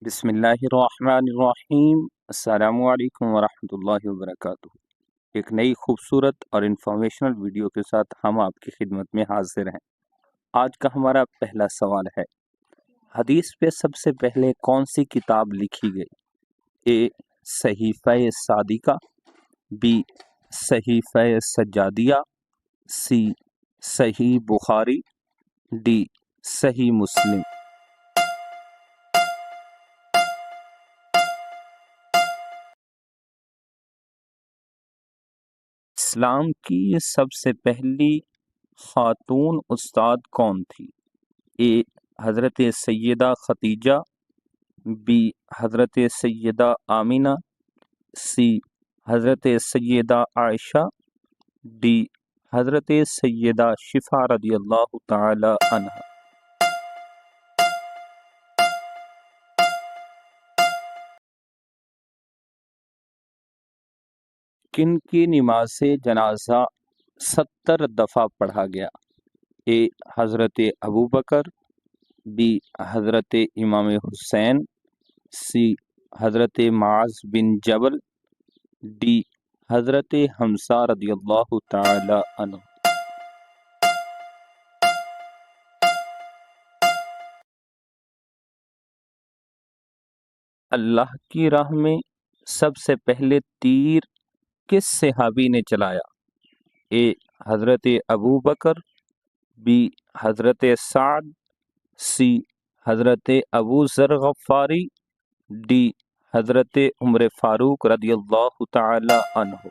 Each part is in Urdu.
بسم اللہ الرحمن الرحیم۔ السلام علیکم ورحمۃ اللہ وبرکاتہ۔ ایک نئی خوبصورت اور انفارمیشنل ویڈیو کے ساتھ ہم آپ کی خدمت میں حاضر ہیں۔ آج کا ہمارا پہلا سوال ہے، حدیث پہ سب سے پہلے کون سی کتاب لکھی گئی؟ اے صحیفہ صادقہ، بی صحیفہ سجادیہ، سی صحیح بخاری، ڈی صحیح مسلم۔ اسلام کی سب سے پہلی خاتون استاد کون تھی؟ اے حضرت سیدہ خدیجہ، بی حضرت سیدہ آمینہ، سی حضرت سیدہ عائشہ، ڈی حضرت سیدہ شفا رضی اللہ تعالی عنہ۔ کن کی نماز جنازہ 70 دفعہ پڑھا گیا؟ اے حضرت ابوبکر، بی حضرت امام حسین، سی حضرت معاذ بن جبل، ڈی حضرت حمزہ رضی اللہ تعالی عنہ۔ اللہ کی راہ میں سب سے پہلے تیر کس صحابی نے چلایا؟ اے حضرت ابوبکر، بی حضرت سعد، سی حضرت ابو ذر غفاری، ڈی حضرت عمر فاروق رضی اللہ تعالی عنہ۔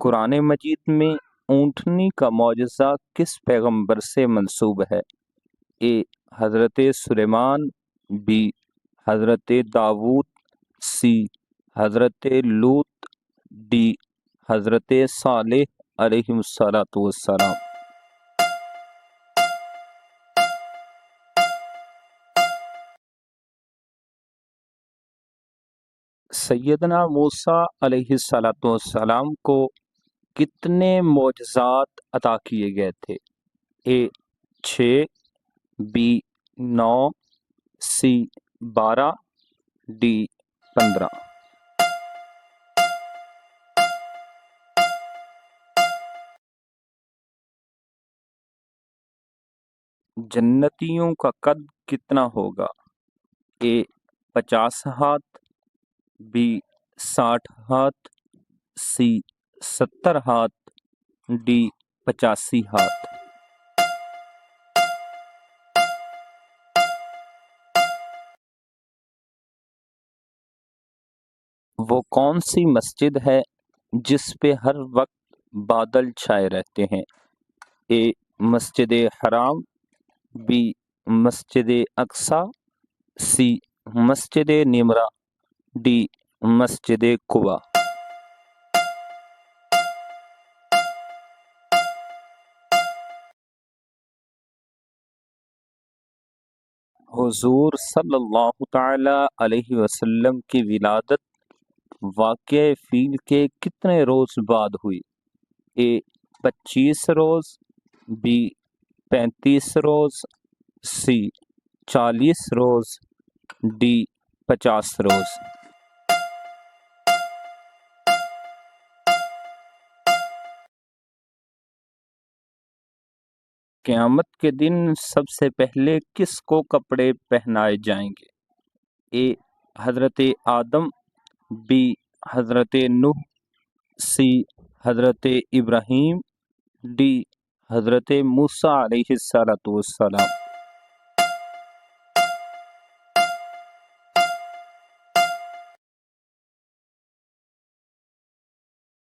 قرآن مجید میں اونٹنی کا معجزہ کس پیغمبر سے منسوب ہے؟ اے حضرت سلیمان، بی حضرت داؤد، سی حضرت لوط، ڈی حضرت صالح علیہ السلام۔ سیدنا موسیٰ علیہ السلام کو کتنے معجزات عطا کیے گئے تھے؟ اے 6، بی 9، سی 12، ڈی 15۔ جنتیوں کا قد کتنا ہوگا؟ اے 50 ہاتھ، بی 60 ہاتھ، سی 70 ہاتھ، ڈی 85 ہاتھ۔ وہ کون سی مسجد ہے جس پہ ہر وقت بادل چھائے رہتے ہیں؟ اے مسجد حرام، be Masjid Aqsa, C Masjid Nimra, D مسجد قباء۔ حضور صلی اللہ تعالی علیہ وسلم کی ولادت واقعہ فیل کے کتنے روز بعد ہوئی؟ اے 25 روز، بی 35 روز، سی 40 روز، ڈی 50 روز۔ قیامت کے دن سب سے پہلے کس کو کپڑے پہنائے جائیں گے؟ اے حضرت آدم، بی حضرت نوح، سی حضرت ابراہیم، ڈی حضرت موسیٰ علیہ السلام۔